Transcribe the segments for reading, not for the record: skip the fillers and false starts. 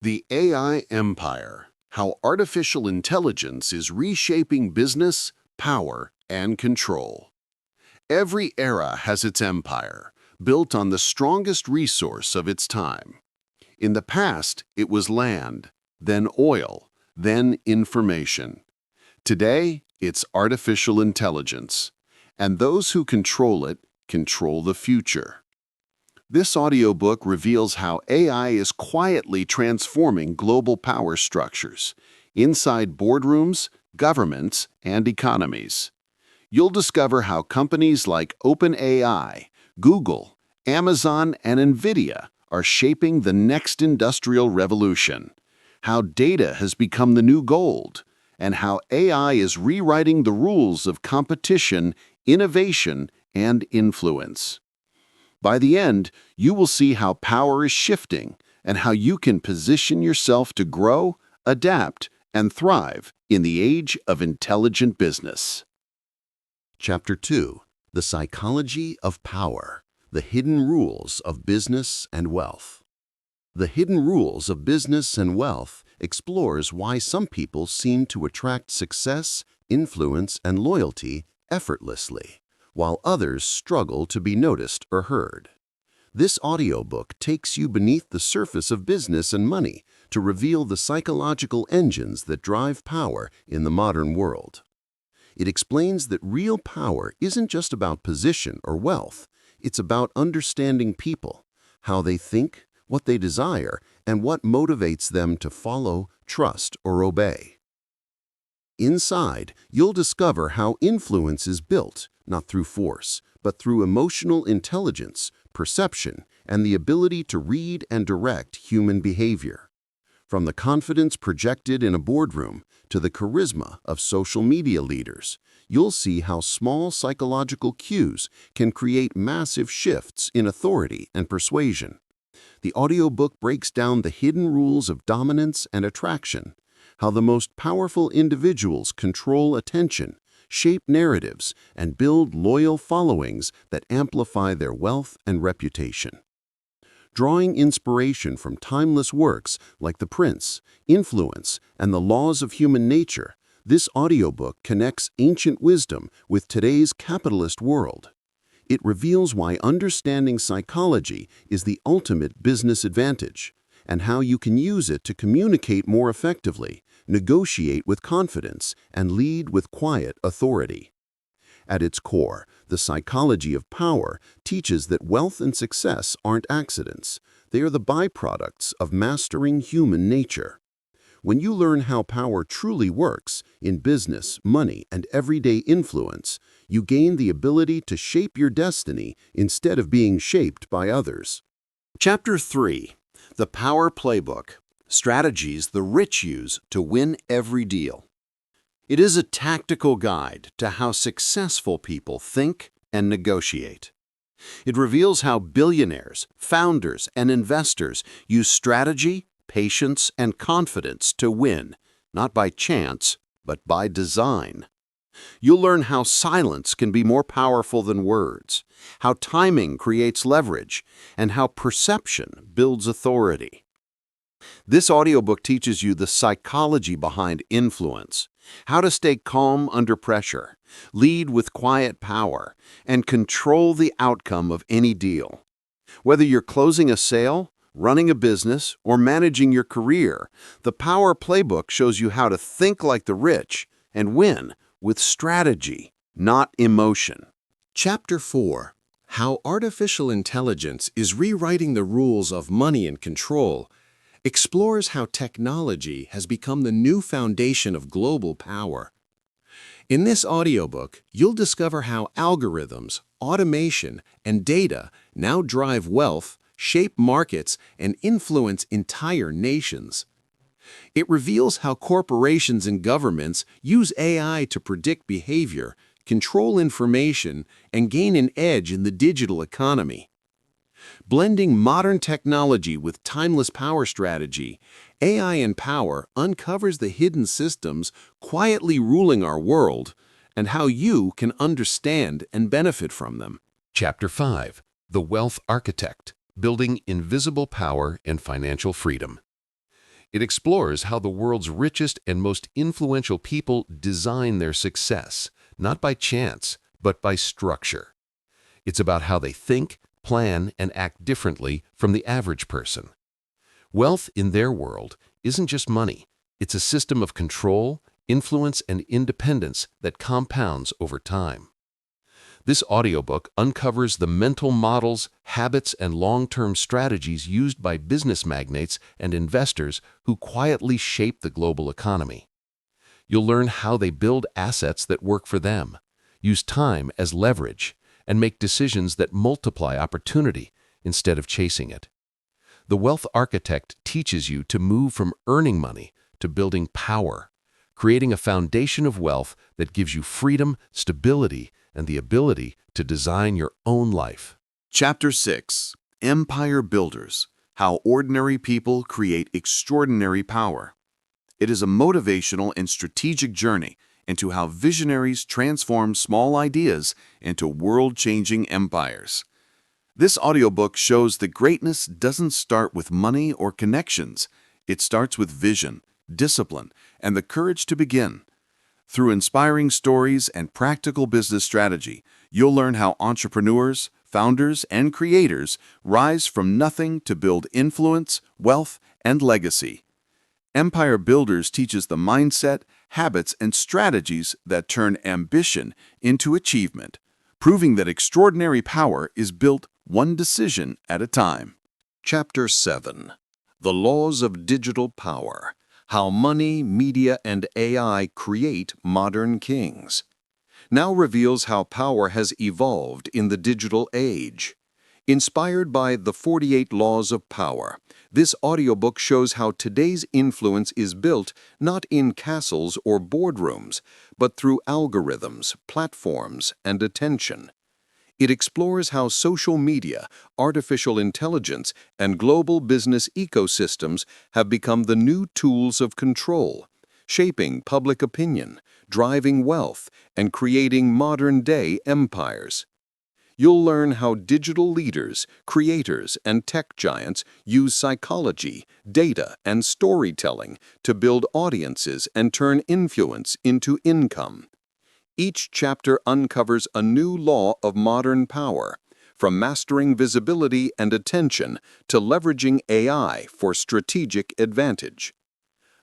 The AI Empire: How Artificial Intelligence is Reshaping Business, Power, and Control. Every era has its empire, built on the strongest resource of its time. In the past, it was land, then oil, then information. Today, it's artificial intelligence, and those who control it control the future. This audiobook reveals how AI is quietly transforming global power structures, inside boardrooms, governments, and economies. You'll discover how companies like OpenAI, Google, Amazon, and NVIDIA are shaping the next industrial revolution, how data has become the new gold, and how AI is rewriting the rules of competition, innovation, and influence. By the end, you will see how power is shifting and how you can position yourself to grow, adapt, and thrive in the age of intelligent business. Chapter 2: The Psychology of Power, the Hidden Rules of Business and Wealth. The Hidden Rules of Business and Wealth explores why some people seem to attract success, influence, and loyalty effortlessly, while others struggle to be noticed or heard. This audiobook takes you beneath the surface of business and money to reveal the psychological engines that drive power in the modern world. It explains that real power isn't just about position or wealth, it's about understanding people, how they think, what they desire, and what motivates them to follow, trust, or obey. Inside, you'll discover how influence is built, not through force, but through emotional intelligence, perception, and the ability to read and direct human behavior. From the confidence projected in a boardroom to the charisma of social media leaders, you'll see how small psychological cues can create massive shifts in authority and persuasion. The audiobook breaks down the hidden rules of dominance and attraction, how the most powerful individuals control attention, shape narratives, and build loyal followings that amplify their wealth and reputation. Drawing inspiration from timeless works like The Prince, Influence, and The Laws of Human Nature, this audiobook connects ancient wisdom with today's capitalist world. It reveals why understanding psychology is the ultimate business advantage, and how you can use it to communicate more effectively, negotiate with confidence, and lead with quiet authority. At its core, the psychology of power teaches that wealth and success aren't accidents. They are the byproducts of mastering human nature. When you learn how power truly works in business, money, and everyday influence, you gain the ability to shape your destiny instead of being shaped by others. Chapter 3: The Power Playbook: Strategies the Rich Use to Win Every Deal. It is a tactical guide to how successful people think and negotiate. It reveals how billionaires, founders, and investors use strategy, patience, and confidence to win, not by chance, but by design. You'll learn how silence can be more powerful than words, how timing creates leverage, and how perception builds authority. This audiobook teaches you the psychology behind influence, how to stay calm under pressure, lead with quiet power, and control the outcome of any deal. Whether you're closing a sale, running a business, or managing your career, the Power Playbook shows you how to think like the rich and win with strategy, not emotion. Chapter 4: How Artificial Intelligence is Rewriting the Rules of Money and Control explores how technology has become the new foundation of global power. In this audiobook, you'll discover how algorithms, automation, and data now drive wealth, shape markets, and influence entire nations. It reveals how corporations and governments use AI to predict behavior, control information, and gain an edge in the digital economy. Blending modern technology with timeless power strategy, AI and Power uncovers the hidden systems quietly ruling our world and how you can understand and benefit from them. Chapter 5: The Wealth Architect: Building Invisible Power and Financial Freedom. It explores how the world's richest and most influential people design their success, not by chance, but by structure. It's about how they think, plan, and act differently from the average person. Wealth in their world isn't just money. It's a system of control, influence, and independence that compounds over time. This audiobook uncovers the mental models, habits, and long-term strategies used by business magnates and investors who quietly shape the global economy. You'll learn how they build assets that work for them, use time as leverage, and make decisions that multiply opportunity instead of chasing it. The Wealth Architect teaches you to move from earning money to building power, creating a foundation of wealth that gives you freedom, stability, and the ability to design your own life. Chapter 6. Empire Builders: How Ordinary People Create Extraordinary Power. It is a motivational and strategic journey into how visionaries transform small ideas into world-changing empires. This audiobook shows that greatness doesn't start with money or connections. It starts with vision, discipline, and the courage to begin. Through inspiring stories and practical business strategy, you'll learn how entrepreneurs, founders, and creators rise from nothing to build influence, wealth, and legacy. Empire Builders teaches the mindset, habits, and strategies that turn ambition into achievement, proving that extraordinary power is built one decision at a time. Chapter 7. The Laws of Digital Power: How Money, Media, and AI Create Modern Kings. Now reveals how power has evolved in the digital age. Inspired by the 48 Laws of Power, this audiobook shows how today's influence is built not in castles or boardrooms, but through algorithms, platforms, and attention. It explores how social media, artificial intelligence, and global business ecosystems have become the new tools of control, shaping public opinion, driving wealth, and creating modern-day empires. You'll learn how digital leaders, creators, and tech giants use psychology, data, and storytelling to build audiences and turn influence into income. Each chapter uncovers a new law of modern power, from mastering visibility and attention to leveraging AI for strategic advantage.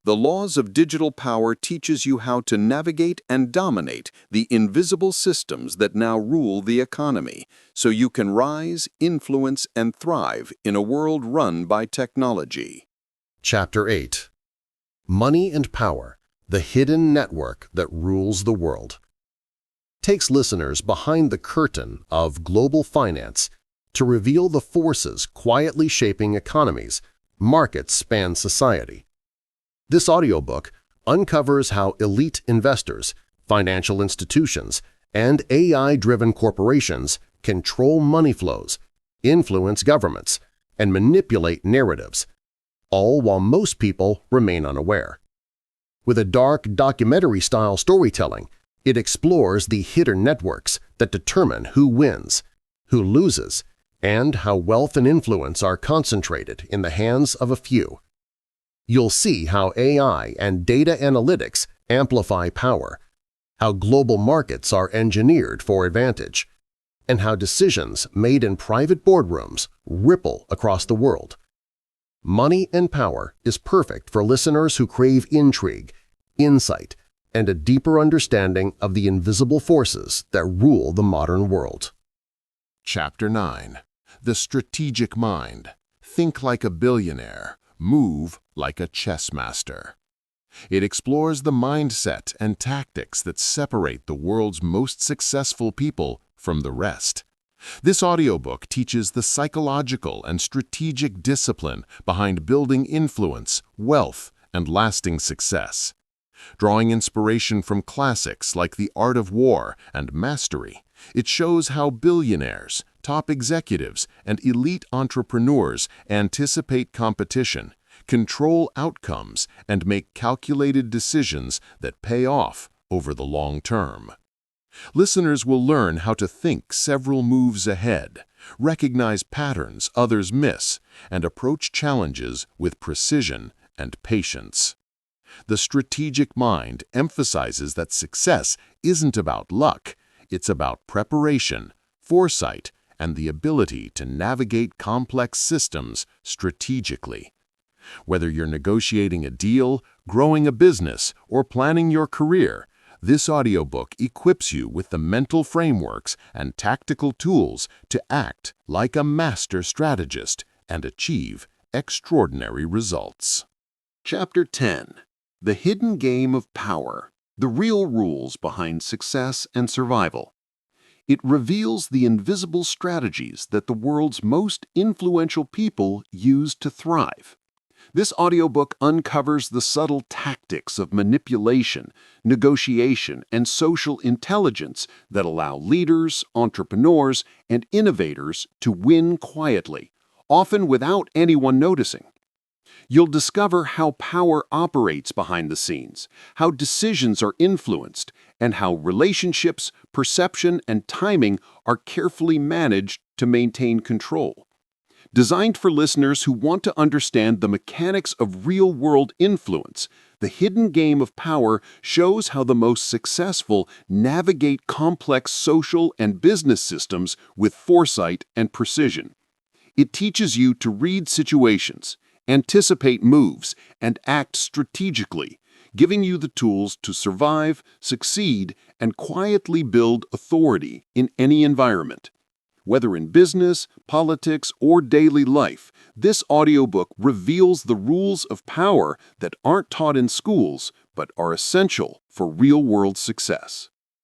The Laws of Digital Power teaches you how to navigate and dominate the invisible systems that now rule the economy, so you can rise, influence, and thrive in a world run by technology. Chapter 8. Money and Power: The Hidden Network That Rules the World. Takes listeners behind the curtain of global finance to reveal the forces quietly shaping economies, markets, and society. This audiobook uncovers how elite investors, financial institutions, and AI-driven corporations control money flows, influence governments, and manipulate narratives, all while most people remain unaware. With a dark documentary-style storytelling, it explores the hidden networks that determine who wins, who loses, and how wealth and influence are concentrated in the hands of a few. You'll see how AI and data analytics amplify power, how global markets are engineered for advantage, and how decisions made in private boardrooms ripple across the world. Money and Power is perfect for listeners who crave intrigue, insight, and a deeper understanding of the invisible forces that rule the modern world. Chapter 9. The Strategic Mind: Think Like a Billionaire, Move Like a Chess Master. It explores the mindset and tactics that separate the world's most successful people from the rest. This audiobook teaches the psychological and strategic discipline behind building influence, wealth, and lasting success. Drawing inspiration from classics like The Art of War and Mastery, it shows how billionaires, top executives, and elite entrepreneurs anticipate competition, control outcomes, and make calculated decisions that pay off over the long term. Listeners will learn how to think several moves ahead, recognize patterns others miss, and approach challenges with precision and patience. The strategic mind emphasizes that success isn't about luck, it's about preparation, foresight, and the ability to navigate complex systems strategically. Whether you're negotiating a deal, growing a business, or planning your career, this audiobook equips you with the mental frameworks and tactical tools to act like a master strategist and achieve extraordinary results. Chapter 10. The Hidden Game of Power: The Real Rules Behind Success and Survival. It reveals the invisible strategies that the world's most influential people use to thrive. This audiobook uncovers the subtle tactics of manipulation, negotiation, and social intelligence that allow leaders, entrepreneurs, and innovators to win quietly, often without anyone noticing. You'll discover how power operates behind the scenes, how decisions are influenced, and how relationships, perception, and timing are carefully managed to maintain control. Designed for listeners who want to understand the mechanics of real-world influence, The Hidden Game of Power shows how the most successful navigate complex social and business systems with foresight and precision. It teaches you to read situations, anticipate moves, and act strategically, giving you the tools to survive, succeed, and quietly build authority in any environment. Whether in business, politics, or daily life, this audiobook reveals the rules of power that aren't taught in schools but are essential for real-world success.